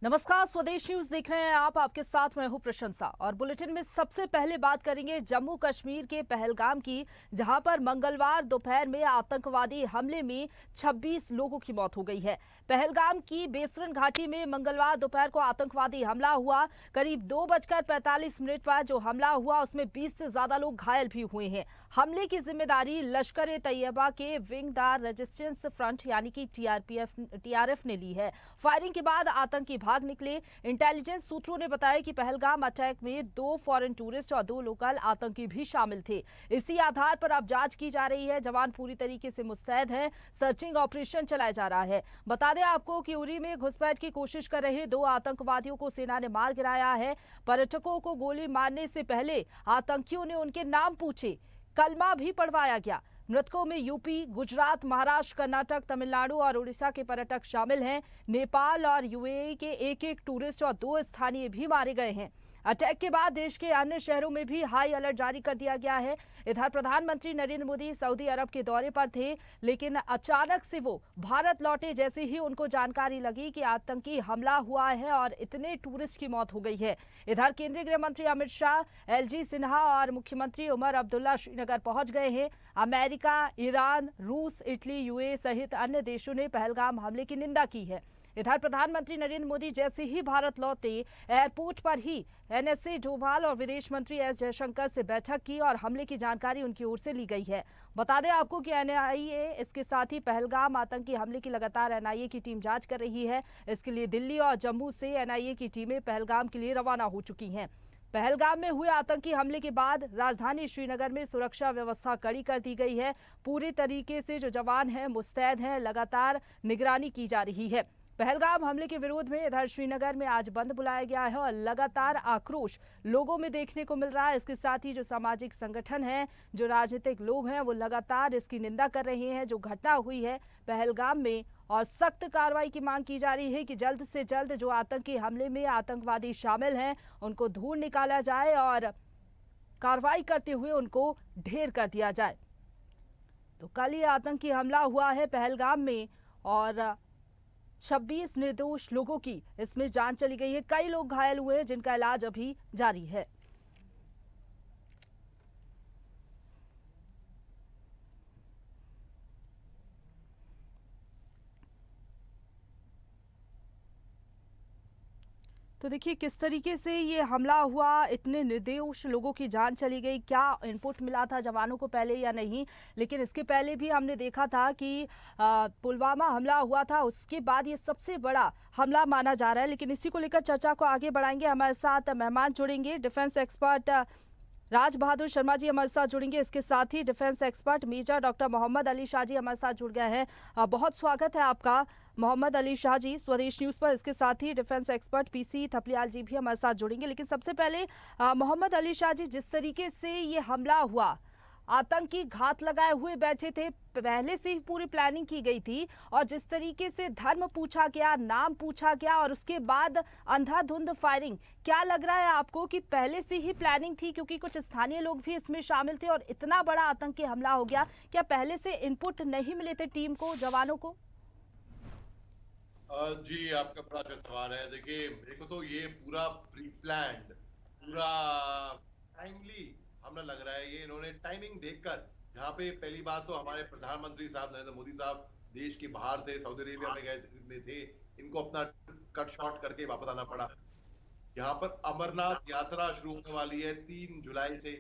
नमस्कार, स्वदेश न्यूज देख रहे हैं आप। आपके साथ मैं हूं प्रशंसा और बुलेटिन में सबसे पहले बात करेंगे जम्मू कश्मीर के पहलगाम की, जहां पर मंगलवार दोपहर में आतंकवादी हमले में 26 लोगों की मौत हो गई है। पहलगाम की बेसरन घाटी में मंगलवार दोपहर को आतंकवादी हमला हुआ। करीब 2:45 पर जो हमला हुआ उसमें 20 से ज्यादा लोग घायल भी हुए हैं। हमले की जिम्मेदारी लश्कर तैयबा के विंग द रेजिस्टेंस फ्रंट यानी कि टीआरएफ ने ली है। फायरिंग के बाद आतंकी भाग निकले। इंटेलिजेंस सूत्रों ने बताया कि पहलगाम अटैक में 2 फॉरेन टूरिस्ट और 2 लोकल आतंकी भी शामिल थे। इसी आधार पर अब जांच की जा रही है। जवान पूरी तरीके से मुस्तैद हैं। सर्चिंग ऑपरेशन चलाया जा रहा है। बता दें आपको कि उरी में घुसपैठ की कोशिश कर रहे 2 आतंकवादियों को सेना ने मार गिराया है। पर्यटकों को गोली मारने से पहले आतंकियों ने उनके नाम पूछे, कलमा भी पढ़वाया गया। मृतकों में यूपी, गुजरात, महाराष्ट्र, कर्नाटक, तमिलनाडु और उड़ीसा के पर्यटक शामिल हैं। नेपाल और यूएई के एक टूरिस्ट और 2 स्थानीय भी मारे गए हैं। अटैक के बाद देश के अन्य शहरों में भी हाई अलर्ट जारी कर दिया गया है। इधर प्रधानमंत्री नरेंद्र मोदी सऊदी अरब के दौरे पर थे, लेकिन अचानक से वो भारत लौटे जैसे ही उनको जानकारी लगी कि आतंकी हमला हुआ है और इतने टूरिस्ट की मौत हो गई है। इधर केंद्रीय गृह मंत्री अमित शाह, एलजी सिन्हा और मुख्यमंत्री उमर अब्दुल्ला श्रीनगर पहुंच गए हैं। अमेरिका, ईरान, रूस, इटली, यूएई सहित अन्य देशों ने पहलगाम हमले की निंदा की है। इधर प्रधानमंत्री नरेंद्र मोदी जैसे ही भारत लौटे, एयरपोर्ट पर ही एनएसए डोभाल और विदेश मंत्री एस जयशंकर से बैठक की और हमले की जानकारी उनकी ओर से ली गई है। बता दें आपको कि एनआईए इसके साथ ही पहलगाम आतंकी हमले की लगातार एनआईए की टीम जांच कर रही है। इसके लिए दिल्ली और जम्मू से एनआईए की टीमें पहलगाम के लिए रवाना हो चुकी हैं। पहलगाम में हुए आतंकी हमले के बाद राजधानी श्रीनगर में सुरक्षा व्यवस्था कड़ी कर दी गई है। पूरी तरीके से जो जवान हैं मुस्तैद हैं, लगातार निगरानी की जा रही है। पहलगाम हमले के विरोध में इधर श्रीनगर में आज बंद बुलाया गया है और लगातार आक्रोश लोगों में देखने को मिल रहा है। इसके साथ ही जो सामाजिक संगठन हैं, जो राजनीतिक लोग हैं, वो लगातार इसकी निंदा कर रहे हैं जो घटना हुई है पहलगाम में, और सख्त कार्रवाई की मांग की जा रही है कि जल्द से जल्द जो आतंकी हमले में आतंकवादी शामिल हैं उनको ढूंढ निकाला जाए और कार्रवाई करते हुए उनको ढेर कर दिया जाए। तो कल ये आतंकी हमला हुआ है पहलगाम में और 26 निर्दोष लोगों की इसमें जान चली गई है। कई लोग घायल हुए हैं जिनका इलाज अभी जारी है। तो देखिए किस तरीके से ये हमला हुआ, इतने निर्दोष लोगों की जान चली गई। क्या इनपुट मिला था जवानों को पहले या नहीं, लेकिन इसके पहले भी हमने देखा था कि पुलवामा हमला हुआ था, उसके बाद ये सबसे बड़ा हमला माना जा रहा है। लेकिन इसी को लेकर चर्चा को आगे बढ़ाएंगे। हमारे साथ मेहमान जुड़ेंगे, डिफेंस एक्सपर्ट राज बहादुर शर्मा जी हमारे साथ जुड़ेंगे। इसके साथ ही defence expert major doctor Mohammad Ali Shah ji हमारे साथ जुड़ गए हैं। बहुत स्वागत है आपका मोहम्मद अली शाह जी स्वदेश न्यूज पर। इसके साथ ही डिफेंस एक्सपर्ट पीसी थपलियाल जी भी हमारे साथ जुड़ेंगे। लेकिन सबसे पहले मोहम्मद अली शाह जी, जिस तरीके से ये हमला हुआ, आतंकी घात लगाए हुए बैठे थे, पहले से ही पूरी प्लानिंग की गई थी, और जिस तरीके से धर्म पूछा गया, नाम पूछा गया और उसके बाद अंधाधुंध फायरिंग, क्या लग रहा है आपको कि पहले से ही प्लानिंग थी? क्योंकि कुछ स्थानीय लोग भी इसमें शामिल थे और इतना बड़ा आतंकी हमला हो गया। क्या पहले से इनपुट नहीं मिले थे टीम को, जवानों को? जी, आपका बड़ा अच्छा सवाल है। देखिए, मेरे को तो ये पूरा प्री प्लान्ड, पूरा टाइमली हमला लग रहा है। ये इन्होंने टाइमिंग देखकर, यहाँ पे पहली बात तो हमारे प्रधानमंत्री साहब नरेंद्र मोदी साहब देश के बाहर थे, सऊदी अरेबिया में गए में थे। इनको अपना कट शॉर्ट करके वापस आना पड़ा। यहाँ पर अमरनाथ यात्रा शुरू होने वाली है 3 जुलाई से,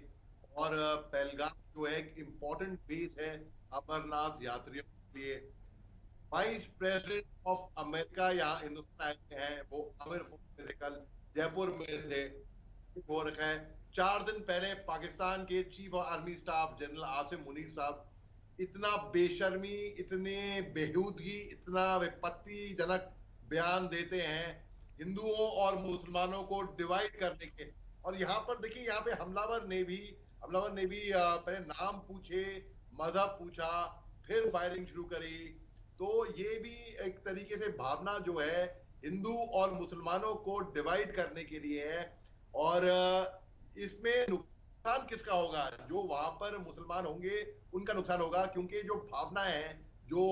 और पहलगाम जो है एक इम्पोर्टेंट बेस है अमरनाथ यात्रियों के लिए। वाइस प्रेसिडेंट ऑफ अमेरिका यहाँ हिंदुस्तान आए हुए हैं। वो आमिर फोर्ट में थे, कल जयपुर में थे, हो रखा है। 4 दिन पहले पाकिस्तान के chief of army staff general Asim Munir साहब इतना बेशर्मी, इतने बेहूदगी, इतना विपत्तिजनक बयान देते हैं हिंदुओं और मुसलमानों को डिवाइड करने के। और यहाँ पर देखिए, यहाँ पे हमलावर ने भी पहले नाम पूछे, मजहब पूछा, फिर फायरिंग शुरू करी। तो ये भी एक तरीके से भावना जो है हिंदू और मुसलमानों को डिवाइड करने के लिए है। और इसमें नुकसान किसका होगा? जो वहां पर मुसलमान होंगे उनका नुकसान होगा, क्योंकि जो भावना है, जो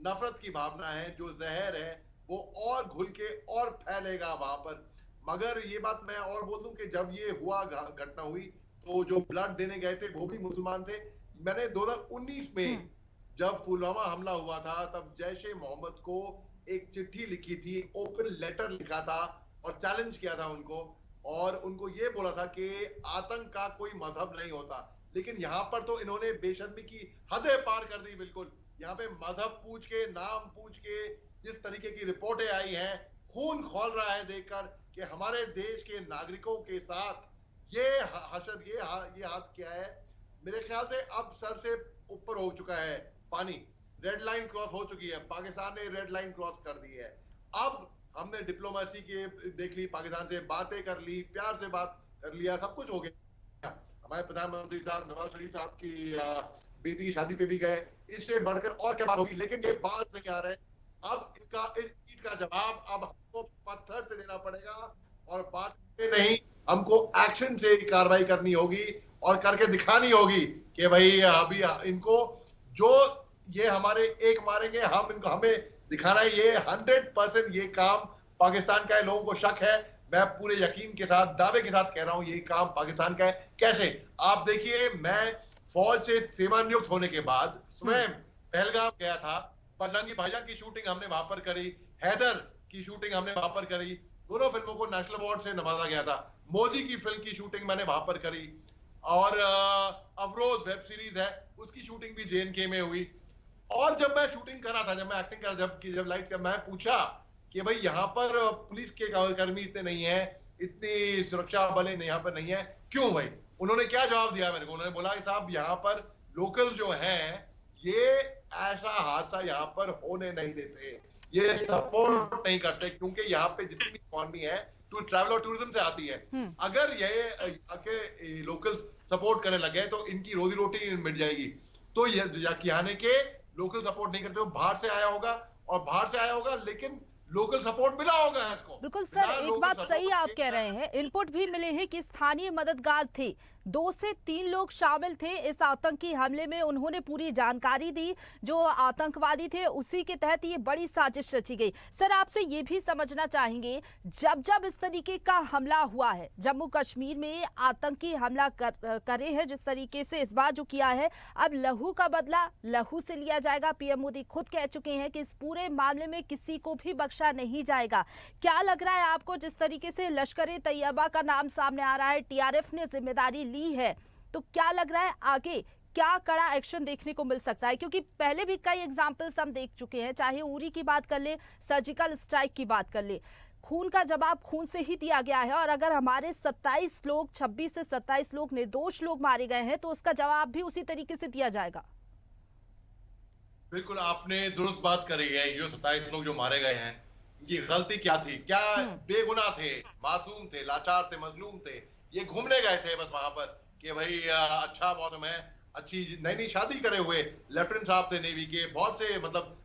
नफरत की भावना है, जो जहर है, वो और घुल के और फैलेगा वहां पर। मगर ये बात मैं और बोल दूं कि जब ये हुआ घटना हुई तो जो ब्लड देने गए थे वो भी मुसलमान थे। मैंने 2019 हम्म। में जब पुलवामा हमला हुआ था तब जैश ए मोहम्मद को एक चिट्ठी लिखी थी, ओपन लेटर लिखा था और चैलेंज किया था उनको, और उनको ये बोला था कि आतंक का कोई मजहब नहीं होता। लेकिन यहाँ पर तो इन्होंने बेशर्मी की हदें पार कर दी बिल्कुल। यहाँ पे मजहब पूछ के, नाम पूछ के, जिस तरीके की रिपोर्टें आई हैं, खून खौल रहा है देखकर कि हमारे देश के नागरिकों के साथ ये हशर, ये हाथ क्या है। मेरे ख्याल से अब सर से ऊपर हो चुका है पानी, रेड लाइन क्रॉस हो चुकी है, पाकिस्तान ने रेड लाइन क्रॉस कर दी है। अब हमने डिप्लोमेसी के देख ली, पाकिस्तान से बातें कर ली, प्यार से बात कर लिया, सब कुछ हो गया। हमारे प्रधानमंत्री साहब नवाज शरीफ साहब की बेटी की शादी पे भी गए। इससे बढ़कर और क्या बात होगी, लेकिन ये बात नहीं आ रहे। अब इनका इस चीज का जवाब अब हमको पत्थर से देना पड़ेगा और बात में नहीं, हमको एक्शन से कार्रवाई करनी होगी और करके दिखानी होगी कि भाई अभी इनको जो ये हमारे एक मारेंगे, हम इनको, हमें दिखाना है ये 100% ये काम पाकिस्तान का है। लोगों को शक है, मैं पूरे यकीन के साथ, दावे के साथ कह रहा हूं ये काम पाकिस्तान का है। कैसे? आप देखिए, मैं फौज से सेवानिवृत्त होने के बाद स्वयं पहलगाम गया था। बजरंगी भाईजान की शूटिंग हमने वहां पर करी, हैदर की शूटिंग हमने वहां पर करी, दोनों फिल्मों को नेशनल अवार्ड से नवाजा गया था। मोदी की फिल्म की शूटिंग मैंने वहां पर करी, और अफरोज वेब सीरीज है उसकी शूटिंग भी JNK में हुई। और जब मैं शूटिंग कर रहा था, जब मैं एक्टिंग कर रहा था, जब लाइट का, मैं पूछा कि भाई यहाँ पर पुलिस के कर्मी इतने नहीं है, इतनी सुरक्षा बल यहाँ पर नहीं है, क्यों भाई? उन्होंने क्या जवाब दिया मेरे को? उन्होंने बोला कि साहब यहाँ पर लोकल जो हैं ये ऐसा हादसा यहाँ पर होने नहीं देते, ये सपोर्ट नहीं करते, क्योंकि यहाँ पे जितनी इकॉनमी है टू ट्रैवल और टूरिज्म से आती है। अगर ये आके लोकल्स सपोर्ट करने लगे तो इनकी रोजी रोटी मिट जाएगी। तो ये आने के लोकल सपोर्ट नहीं करते, वो बाहर से आया होगा, और बाहर से आया होगा लेकिन लोकल सपोर्ट मिला होगा इसको। बिल्कुल सर, एक बात सही आप कह रहे हैं, इनपुट भी मिले हैं कि स्थानीय मददगार थे, 2 से 3 लोग शामिल थे इस आतंकी हमले में। उन्होंने पूरी जानकारी दी, जो आतंकवादी थे उसी के तहत ये बड़ी साजिश रची गई। सर, आपसे ये भी समझना चाहेंगे, जब जब इस तरीके का हमला हुआ है, जम्मू कश्मीर में आतंकी हमला करे हैं जिस तरीके से इस बार जो किया है, अब लहू का बदला लहू से लिया जाएगा। पीएम मोदी खुद कह चुके हैं कि इस पूरे मामले में किसी को भी बख्शा नहीं जाएगा। क्या लग रहा है आपको, जिस तरीके से लश्कर-ए-तैयबा का नाम सामने आ रहा है, TRF ने जिम्मेदारी ली है, तो क्या लग रहा है आगे क्या कड़ा एक्शन देखने को मिल सकता है? क्योंकि पहले भी कई एग्जाम्पल्स हम देख चुके हैं, चाहे उरी की बात कर ले, सर्जिकल स्ट्राइक की बात कर ले, खून का जवाब खून से ही दिया गया है। और अगर हमारे 27 लोग, 26 से 27 लोग निर्दोष लोग मारे गए हैं, तो उसका जवाब भी उसी तरीके से दिया जाएगा। बिल्कुल आपने दुरुस्त बात करी है। ये 27 लोग जो मारे गए हैं, ये गलती क्या थी? क्या बेगुनाह थे, मासूम थे, लाचार थे, मजलूम थे, ये घूमने गए थे बस वहां पर कि भाई अच्छा मौसम है, अच्छी नई नई शादी करे हुए लेफ्टिनेंट साहब थे नेवी के, बहुत से मतलब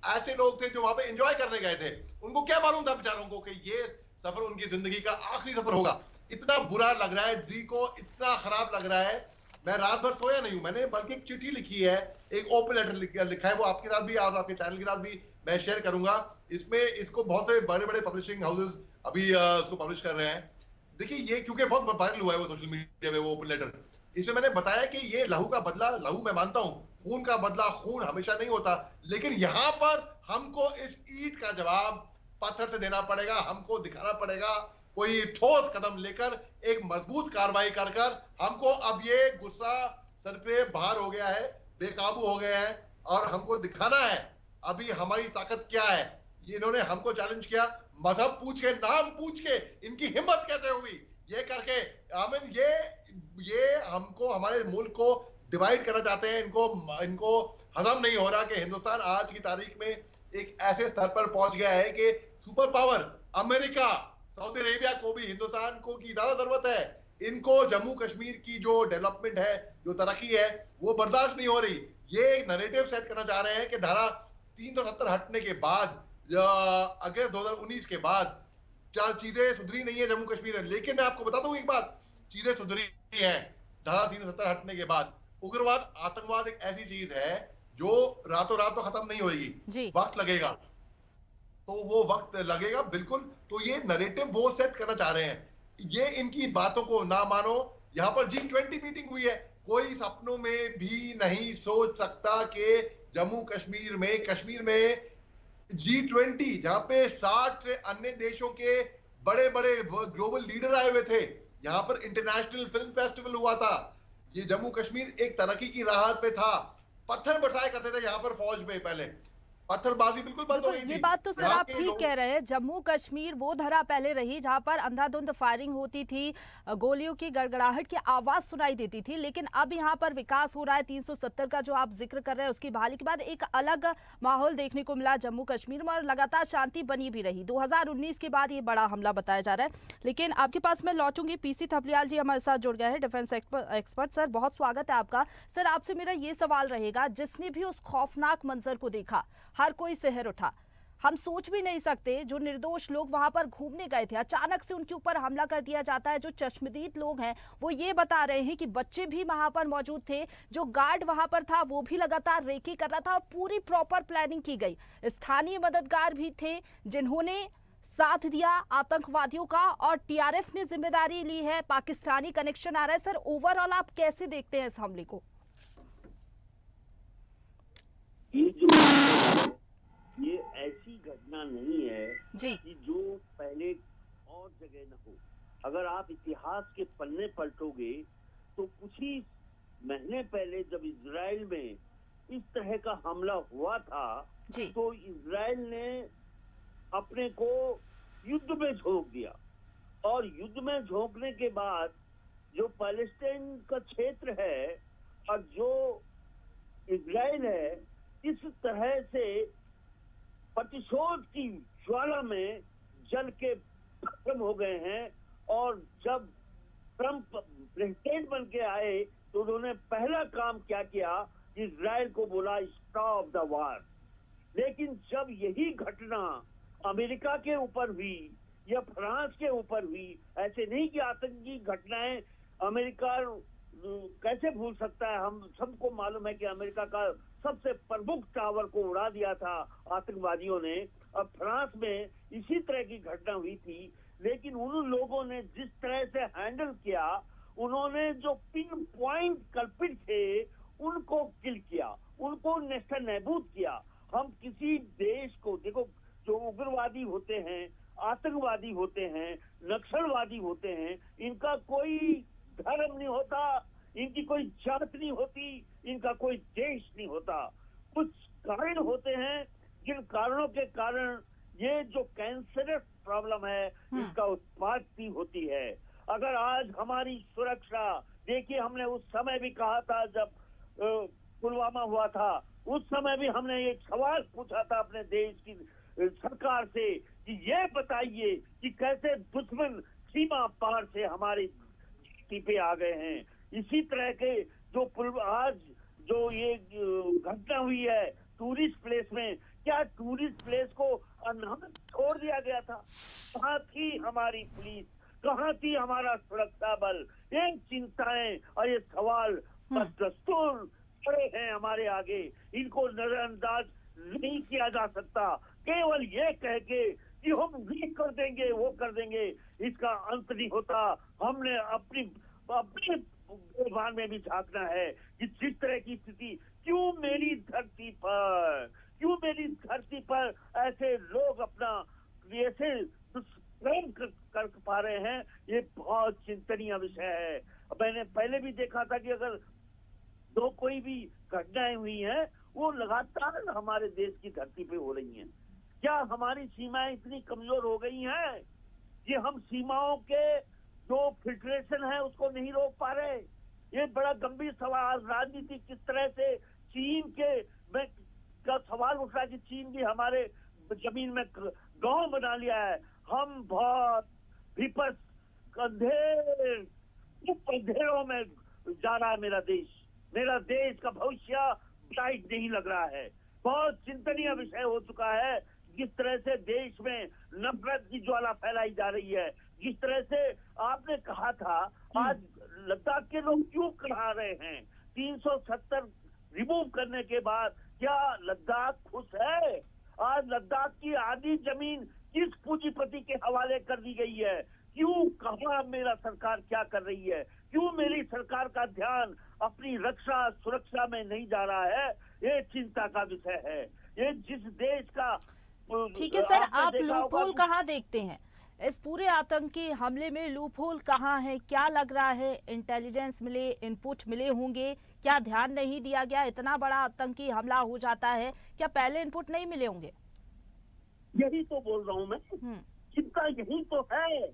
ऐसे लोग थे जो वहां पे एंजॉय करने गए थे। उनको क्या मालूम था बेचारों को कि ये सफर उनकी जिंदगी का आखिरी सफर होगा। इतना बुरा लग रहा है जी को, इतना खराब लग रहा है। मैं रात भर सोया नहीं हूं, मैंने बल्कि एक चिट्ठी लिखी है, एक ओपन लेटर लिखा है, वो आपके साथ भी और आपके चैनल के साथ भी मैं शेयर करूंगा। इसमें इसको बहुत से बड़े बड़े पब्लिशिंग हाउसेस अभी इसको पब्लिश कर रहे हैं। देखिए ये क्योंकि बहुत वायरल हुआ है वो सोशल मीडिया में, वो ओपन लेटर, इसमें मैंने बताया कि ये लहू का बदला लहू, मैं मानता हूं खून का बदला खून हमेशा नहीं होता, लेकिन यहां पर हमको इस ईंट का जवाब पत्थर से देना पड़ेगा। हमको दिखाना पड़ेगा कोई ठोस कदम लेकर, एक मजबूत कार्रवाई कर कर। हमको अब ये गुस्सा सर पे बाहर हो गया है, बेकाबू हो गया है, और हमको दिखाना है अभी हमारी ताकत क्या है। ये इन्होंने हमको चैलेंज किया, मजहब पूछ के, नाम पूछ के, इनकी हिम्मत कैसे हुई ये करके। आमिन, ये हमको, हमारे मुल्क को डिवाइड करना चाहते हैं। इनको हजम नहीं हो रहा कि हिंदुस्तान आज की तारीख में एक ऐसे स्तर पर पहुंच गया है कि super power America, Saudi Arabia को भी हिंदुस्तान को की ज्यादा जरूरत है। इनको जम्मू कश्मीर की जो डेवलपमेंट है, जो तरक्की है, वो बर्दाश्त नहीं हो रही। ये एक नैरेटिव सेट करना चाह रहे हैं कि धारा 370 हटने के बाद, अगस्त 2019 के बाद चीजें सुधरी नहीं है जम्मू कश्मीर में। लेकिन मैं आपको बता दूं एक बात, चीजें सुधरी है धारा 370 हटने के बाद। उग्रवाद, आतंकवाद एक ऐसी चीज है जो रातों रात तो खत्म नहीं होगी, वक्त लगेगा। तो वो वक्त लगेगा बिल्कुल। तो ये नैरेटिव वो सेट करना चाह रहे हैं, ये इनकी बातों को ना मानो। यहाँ पर G20 मीटिंग हुई है, कोई सपनों में भी नहीं सोच सकता कि जम्मू कश्मीर में G20, जहां पे 60 से अन्य देशों के बड़े बड़े ग्लोबल लीडर आए हुए थे, यहाँ पर इंटरनेशनल फिल्म फेस्टिवल हुआ था, ये जम्मू कश्मीर एक तरक्की की राह पे था। पत्थर बरसाए करते थे यहाँ पर फौज में, पहले पत्थरबाजी बिल्कुल बंद हो बिल्कुल, गई ये थी। बात तो सर यहाँ आप के ठीक लोग कह रहे हैं। जम्मू कश्मीर वो धरा पहले रही जहां पर अंधाधुंध फायरिंग होती थी, गोलियों की गड़गड़ाहट की आवाज सुनाई देती थी, लेकिन अब यहां पर विकास हो रहा है। 370 का जो आप जिक्र कर रहे हैं, उसकी बहाली के बाद एक अलग माहौल देखने को मिला जम्मू कश्मीर में और लगातार शांति बनी भी रही। 2019 के बाद ये बड़ा हमला बताया जा रहा है। लेकिन आपके पास मैं लौटूंगी, पीसी थपलियाल जी हमारे साथ जुड़ गए हैं, डिफेंस एक्सपर्ट। सर बहुत स्वागत है आपका। सर आपसे मेरा ये सवाल रहेगा, जिसने भी उस खौफनाक मंजर को देखा, हर कोई सिहर उठा। हम सोच भी नहीं सकते, जो निर्दोष लोग वहां पर घूमने गए थे, अचानक से उनके ऊपर हमला कर दिया जाता है। जो चश्मदीद लोग हैं वो ये बता रहे हैं कि बच्चे भी वहां पर मौजूद थे, जो गार्ड वहां पर था वो भी लगातार रेकी कर रहा था और पूरी प्रॉपर प्लानिंग की गई। स्थानीय मददगार भी थे जिन्होंने साथ दिया आतंकवादियों का, और टीआरएफ ने जिम्मेदारी ली है। पाकिस्तानी कनेक्शन आ रहा है। सर ओवरऑल आप कैसे देखते हैं इस हमले को? ये जो ये ऐसी घटना नहीं है जी कि जो पहले और जगह न हो। अगर आप इतिहास के पन्ने पलटोगे तो कुछ ही महीने पहले जब इजराइल में इस तरह का हमला हुआ था, जी तो इजराइल ने अपने को युद्ध में झोंक दिया, और युद्ध में झोंकने के बाद जो पैलेस्टाइन का क्षेत्र है और जो इजराइल है, इस तरह से प्रतिशोध की ज्वाला में जल के खत्म हो गए हैं। और जब ट्रंप प्रेसिडेंट बन के आए तो उन्होंने पहला काम क्या किया, इजराइल को बोला स्टॉप द वार। लेकिन जब यही घटना अमेरिका के ऊपर हुई या फ्रांस के ऊपर हुई, ऐसे नहीं कि आतंकी घटनाएं अमेरिका कैसे भूल सकता है। हम सबको मालूम है कि अमेरिका का सबसे प्रमुख टावर को उड़ा दिया था आतंकवादियों ने। अब फ्रांस में इसी तरह की घटना हुई थी, लेकिन उन लोगों ने जिस तरह से हैंडल किया, उन्होंने जो पिन पॉइंट कल्पित थे उनको किल किया, उनको नेस्तनाबूद किया। हम किसी देश को देखो, जो उग्रवादी होते हैं, आतंकवादी होते हैं, नक्सलवादी होते हैं, इनका कोई धर्म नहीं होता, इनकी कोई जात नहीं होती, इनका कोई देश नहीं होता। कुछ कारण होते हैं जिन कारणों के कारण ये जो कैंसरस प्रॉब्लम है इसका उत्पत्ति होती है। अगर आज हमारी सुरक्षा देखिए, हमने उस समय भी कहा था जब पुलवामा हुआ था, उस समय भी हमने एक सवाल पूछा था अपने देश की सरकार से कि ये बताइए कि कैसे दुश्मन सीमा पार से हमारी धरती पे आ गए हैं। इसी तरह के जो आज जो ये घटना हुई है टूरिस्ट प्लेस में, क्या टूरिस्ट प्लेस को अनाथ छोड़ दिया गया था? कहाँ थी हमारी पुलिस, कहाँ थी हमारा सुरक्षा बल? ये चिंताएं और ये सवाल दस्तूर खड़े हैं हमारे आगे, इनको नजरअंदाज नहीं किया जा सकता। केवल ये कह के कि हम ये कर देंगे वो कर देंगे, इसका अंत नहीं होता। हमने अपनी भान में भी झांकना है कि जिस तरह की स्थिति, क्यों मेरी धरती पर ऐसे लोग अपना ऐसे प्रेम कर पा रहे हैं, ये बहुत चिंतनीय विषय है। मैंने पहले भी देखा था कि अगर दो कोई भी घटनाएं हुई हैं वो लगातार हमारे देश की धरती पे हो रही हैं। क्या हमारी सीमाएं इतनी कमजोर हो गई हैं कि हम सीमाओं के जो फिल्ट्रेशन है उसको नहीं रोक पा रहे? ये बड़ा गंभीर सवाल। राजनीति किस तरह से चीन के का सवाल उठ रहा है कि चीन भी हमारे जमीन में गांव बना लिया है। हम बहुत विपस अंधेरों में जा रहा है मेरा देश का भविष्य ब्राइट नहीं लग रहा है। बहुत चिंतनीय विषय हो चुका है जिस तरह से देश में नफरत की ज्वाला फैलाई जा रही है। जिस तरह से आपने कहा था, आज लद्दाख के लोग क्यों कहा रहे हैं 370 रिमूव करने के बाद, क्या लद्दाख खुश है? आज लद्दाख की आधी जमीन किस पूंजीपति के हवाले कर दी गई है? क्यों, कहाँ मेरा सरकार क्या कर रही है? क्यों मेरी सरकार का ध्यान अपनी रक्षा सुरक्षा में नहीं जा रहा है? ये चिंता का विषय है। ये जिस देश का ठीक है सर, आपने आप देखा होगा लूपहोल कि- कहाँ देखते हैं? इस पूरे आतंकी हमले में लूपहोल कहाँ है? क्या लग रहा है? इंटेलिजेंस मिले, इनपुट मिले होंगे, क्या ध्यान नहीं दिया गया? इतना बड़ा आतंकी हमला हो जाता है, क्या पहले इनपुट नहीं मिले होंगे? यही तो बोल रहा हूँ मैं, चिंता यही तो है।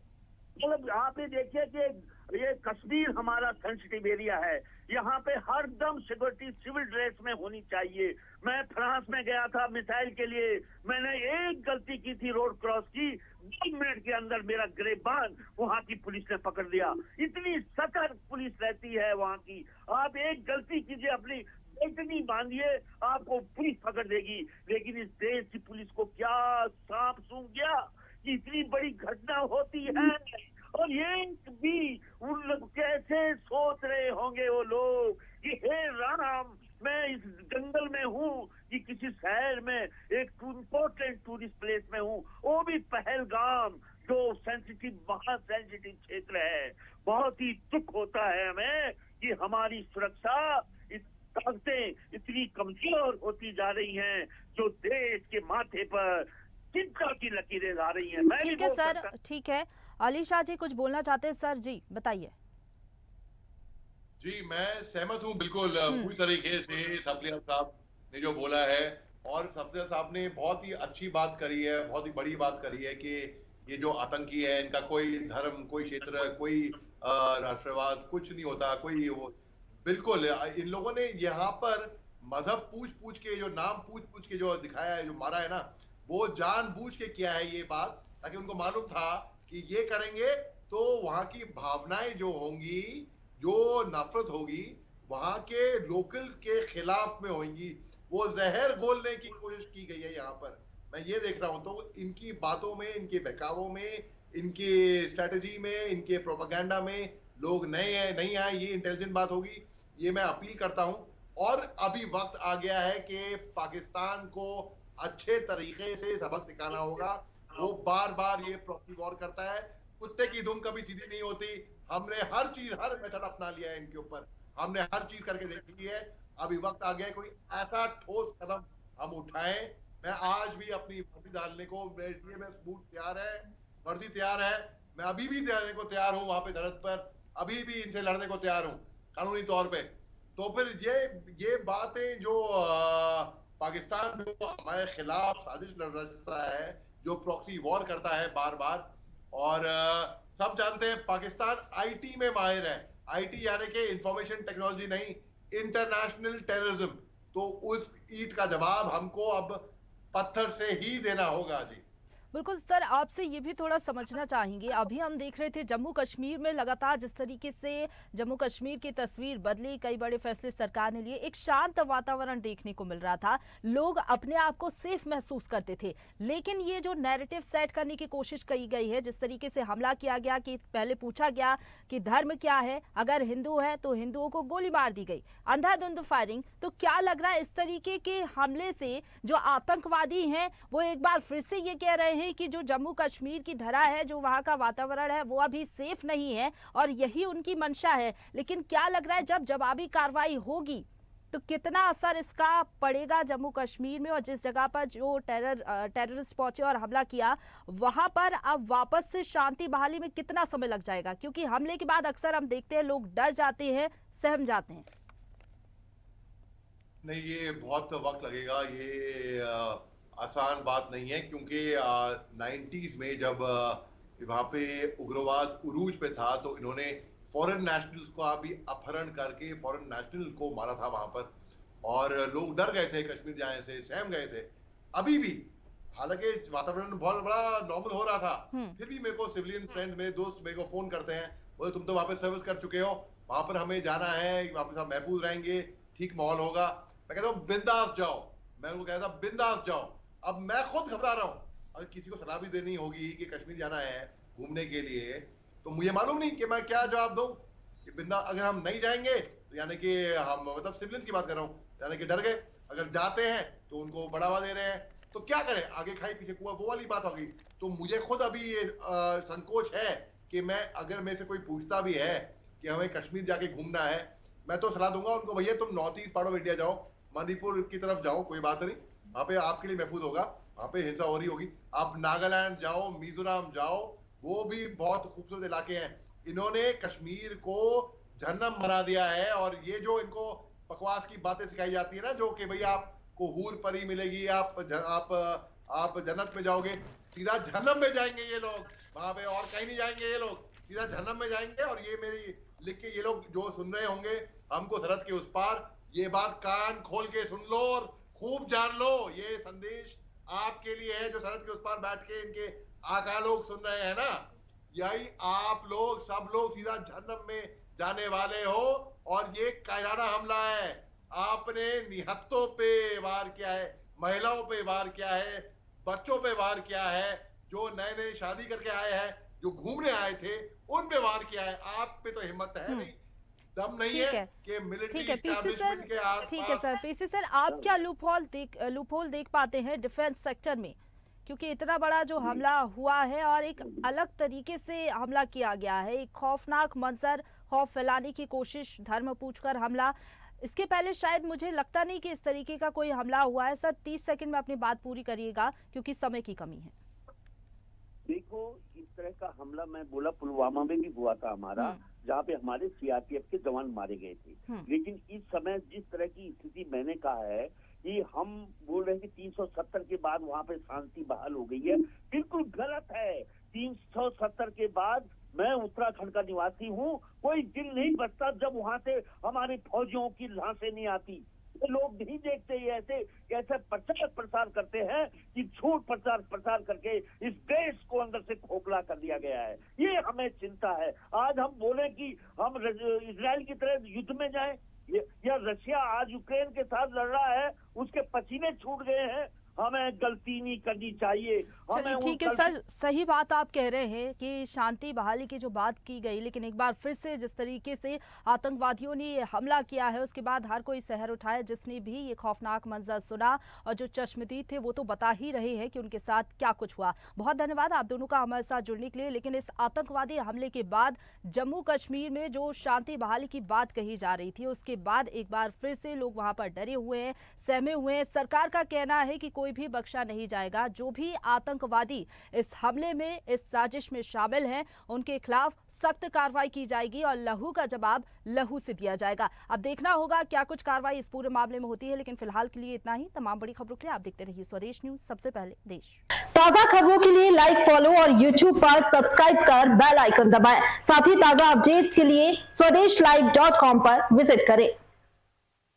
मतलब आप ये देखिए कि ये कश्मीर हमारा सेंसिटिव एरिया है, यहाँ पे हर दम सिक्योरिटी सिविल ड्रेस में होनी चाहिए। मैं फ्रांस में गया था मिसाइल के लिए, मैंने एक गलती की थी, रोड क्रॉस की, 2 मिनट के अंदर मेरा गिरबान वहाँ की पुलिस ने पकड़ लिया। इतनी सतर्क पुलिस रहती है वहाँ की। आप एक गलती कीजिए, अपनी बेटनी बांधिए, आपको पुलिस पकड़ देगी। लेकिन इस देश की पुलिस को क्या सांप सूंघ गया कि इतनी बड़ी घटना होती है, और ये भी उन लोग कैसे सोच रहे होंगे वो लोग कि हे राम, मैं इस जंगल में हूँ कि किसी शहर में एक इम्पोर्टेंट टूरिस्ट प्लेस में हूँ, वो भी पहलगाम, जो सेंसिटिव, बहुत सेंसिटिव क्षेत्र है। बहुत ही दुख होता है हमें कि हमारी सुरक्षा ताकतें इतनी कमजोर होती जा रही हैं, जो देश के माथे पर चिंता की लकीरें आ रही हैं। मैं ठीक नहीं है बोल सर, सकता। ठीक है। अली शाह जी कुछ बोलना चाहते हैं? सर जी बताइए। जी, मैं सहमत हूँ बिल्कुल पूरी तरीके से सफलिया साहब ने जो बोला है। और सफलिया साहब ने बहुत ही अच्छी बात करी है, बहुत ही बड़ी बात करी है कि ये जो आतंकी है, इनका कोई धर्म, कोई क्षेत्र, कोई राष्ट्रवाद कुछ नहीं होता, कोई वो बिल्कुल इन लोगों ने यहाँ पर मजहब पूछ पूछ के, जो नाम पूछ पूछ के जो दिखाया है, जो मारा है ना, वो जानबूझ के किया है ये बात, ताकि उनको मालूम था कि ये करेंगे तो वहां की भावनाएं जो होंगी, जो नफरत होगी, वहां के लोकल्स के खिलाफ में होंगी, वो जहर घोलने की कोशिश की गई है यहाँ पर। मैं ये देख रहा हूं, तो इनकी बातों में, इनके बहकावों में, इनके स्ट्रेटेजी में, इनके प्रोपेगेंडा में लोग नहीं आए, ये इंटेलिजेंट बात होगी। ये मैं अपील करता हूं। और अभी वक्त आ गया है कि पाकिस्तान को अच्छे तरीके से सबक सिखाना होगा। वो बार बार ये प्रॉक्सी वॉर करता है, कुत्ते की दुम कभी सीधी नहीं होती। हमने हर चीज, हर मेथड अपना लिया है इनके ऊपर, हमने हर चीज करके देख ली है। अभी वक्त आ गया है कोई ऐसा ठोस कदम हम उठाएं। मैं आज भी अपनी वर्दी डालने को, मेरे DMS बूट तैयार है, वर्दी तैयार है, मैं अभी भी जाने को तैयार हूं वहां पे सरहद पर, अभी भी इनसे लड़ने को तैयार हूं कानूनी तौर पे। तो फिर ये बातें जो पाकिस्तान जो हमारे खिलाफ साजिश रचता है, जो प्रॉक्सी वॉर करता है बार बार, और सब जानते हैं पाकिस्तान आईटी में माहिर है। आईटी यानी कि इंफॉर्मेशन टेक्नोलॉजी नहीं, इंटरनेशनल टेररिज्म। तो उस ईंट का जवाब हमको अब पत्थर से ही देना होगा। जी बिल्कुल सर, आपसे ये भी थोड़ा समझना चाहेंगे। अभी हम देख रहे थे जम्मू कश्मीर में लगातार जिस तरीके से जम्मू कश्मीर की तस्वीर बदली, कई बड़े फैसले सरकार ने लिए, एक शांत वातावरण देखने को मिल रहा था, लोग अपने आप को सेफ महसूस करते थे। लेकिन ये जो नैरेटिव सेट करने की कोशिश की गई है, जिस तरीके से हमला किया गया कि पहले पूछा गया कि धर्म क्या है, अगर हिंदू है तो हिंदुओं को गोली मार दी गई, अंधाधुंध फायरिंग। तो क्या लग रहा है इस तरीके के हमले से जो आतंकवादी हैं वो एक बार फिर से ये कह रहे हैं कि जो जम्मू कश्मीर की धरा है, जो वहां का वातावरण है, वो अभी सेफ नहीं है और यही उनकी मंशा है। लेकिन क्या लग रहा है जब जवाबी कार्रवाई होगी तो कितना असर इसका पड़ेगा जम्मू कश्मीर में, और जिस जगह पर जो टेररिस्ट पहुंचे और हमला किया वहां पर अब वापस से शांति बहाली में कितना समय लग जाएगा? क्योंकि हमले के बाद अक्सर हम देखते हैं लोग डर जाते हैं, सहम जाते हैं। नहीं, ये बहुत वक्त लगेगा, ये आसान बात नहीं है, क्योंकि 90s में जब वहाँ पे उग्रवाद उरूज पे था, तो इन्होंने फॉरेन नेशनल्स को भी अपहरण करके फॉरेन नेशनल को मारा था वहां पर, और लोग डर गए थे कश्मीर जाने से, सहम गए थे। अभी भी हालांकि वातावरण बहुत बड़ा नॉर्मल हो रहा था, फिर भी मेरे को सिविलियन फ्रेंड, मेरे दोस्त मेरे को फोन करते हैं, बोले तुम तो वहां पे सर्विस कर चुके हो, वहां पर हमें जाना है, वहां पे सब महफूज रहेंगे, ठीक माहौल होगा। मैं कहता हूँ बिंदास जाओ, मैं उनको कहता बिंदास जाओ। अब मैं खुद घबरा रहा हूँ, अगर किसी को सलाह भी देनी होगी कि कश्मीर जाना है घूमने के लिए, तो मुझे मालूम नहीं कि मैं क्या जवाब दूं। कि बिंदा अगर हम नहीं जाएंगे तो यानी कि हम, मतलब सिविलियंस की बात कर रहा हूँ, यानी कि डर गए, अगर जाते हैं तो उनको बढ़ावा दे रहे हैं। तो क्या करें, आगे खाई पीछे कुआं, वो वाली बात हो गई। तो मुझे खुद अभी ये संकोच है कि मैं, अगर मेरे से कोई पूछता भी है कि हमें कश्मीर जाके घूमना है, मैं तो सलाह दूंगा उनको, भैया तुम north east part of India जाओ, मणिपुर की तरफ जाओ, कोई बात नहीं, वहां पे आपके लिए महफूज होगा, वहां पे हिंसा हो रही होगी। आप नागालैंड जाओ, मिजोरम जाओ, वो भी बहुत खूबसूरत इलाके हैं। इन्होंने कश्मीर को जहन्नम बना दिया है। और ये जो इनको बकवास की बातें सिखाई जाती है ना, जो कि भैया आपको हूर परी मिलेगी, आप जन्नत में जाओगे, सीधा जहन्नम में जाएंगे ये लोग, वहां पे और कहीं नहीं जाएंगे ये लोग, सीधा जहन्नम में जाएंगे। और ये मेरी लिख के ये लोग जो सुन रहे होंगे हमको सरहद के उस पार, ये बात कान खोल के सुन लो और खूब जान लो, ये संदेश आपके लिए है जो सरहद के उस पार बैठ के इनके आका लोग सुन रहे हैं ना, यही आप लोग सब लोग सीधा जहन्नम में जाने वाले हो। और ये कायराना हमला है, आपने निहत्तों पे वार किया है, महिलाओं पे वार किया है, बच्चों पे वार किया है, जो नए नए शादी करके आए हैं, जो घूमने आए थे, उन पे वार किया है। आप पे तो हिम्मत है नहीं, दम नहीं है कि मिलिट्री एस्टैब्लिशमेंट के आसपास। ठीक है सर, पीसी सर, आप क्या लूपहोल देख पाते हैं डिफेंस सेक्टर में, क्योंकि इतना बड़ा जो हमला हुआ है और एक अलग तरीके से हमला किया गया है, एक खौफनाक मंजर, खौफ फैलाने की कोशिश, धर्म पूछकर हमला। इसके पहले शायद मुझे लगता नहीं कि इस तरीके का कोई हमला हुआ है। सर 30 सेकंड में अपनी बात पूरी करिएगा क्योंकि समय की कमी है। देखो, इस तरह का हमला मैं बोला पुलवामा में भी हुआ था हमारा, जहाँ पे हमारे सीआरपीएफ के जवान मारे गए थे। लेकिन इस समय जिस तरह की स्थिति मैंने कहा है कि हम बोल रहे हैं कि 370 के बाद वहाँ पे शांति बहाल हो गई है, बिल्कुल गलत है। 370 के बाद, मैं उत्तराखंड का निवासी हूँ, कोई दिन नहीं बचता जब वहाँ से हमारे फौजियों की लाशें नहीं आती। ये लोग नहीं देखते, ये ऐसे प्रचार प्रसार करते हैं कि झूठ प्रचार करके इस देश को अंदर से खोखला कर दिया गया है। ये हमें चिंता है। आज हम बोले कि हम इजराइल की तरह युद्ध में जाएं, या रशिया आज यूक्रेन के साथ लड़ रहा है, उसके पसीने छूट गए हैं, हमें गलती नहीं करनी चाहिए। चलिए ठीक है सर, सही बात आप कह रहे हैं कि शांति बहाली की जो बात की गई, लेकिन एक बार फिर से जिस तरीके से आतंकवादियों ने ये हमला किया है, उसके बाद हर कोई सहर उठाया। जिसने भी ये खौफनाक मंजर सुना और जो चश्मदीद थे वो तो बता ही रहे हैं कि उनके साथ क्या कुछ हुआ। बहुत धन्यवाद आप दोनों का हमारे साथ जुड़ने के लिए। लेकिन इस आतंकवादी हमले के बाद जम्मू कश्मीर में जो शांति बहाली की बात कही जा रही थी, उसके बाद एक बार फिर से लोग वहां पर डरे हुए हैं, सहमे हुए हैं। सरकार का कहना है कि कोई भी बख्शा नहीं जाएगा, जो भी आतंकवादी इस हमले में, इस साजिश में शामिल हैं, उनके खिलाफ सख्त कार्रवाई की जाएगी और लहू का जवाब लहू से दिया जाएगा। अब देखना होगा क्या कुछ कार्रवाई इस पूरे मामले में होती है, लेकिन फिलहाल के लिए इतना ही। तमाम बड़ी खबरों के लिए आप देखते रहिए स्वदेश न्यूज, सबसे पहले देश। ताजा खबरों के लिए लाइक, फॉलो और यूट्यूब पर सब्सक्राइब कर बेल आइकन दबाएं। साथ ही ताजा अपडेट्स के लिए स्वदेशलाइव.com पर विजिट करें।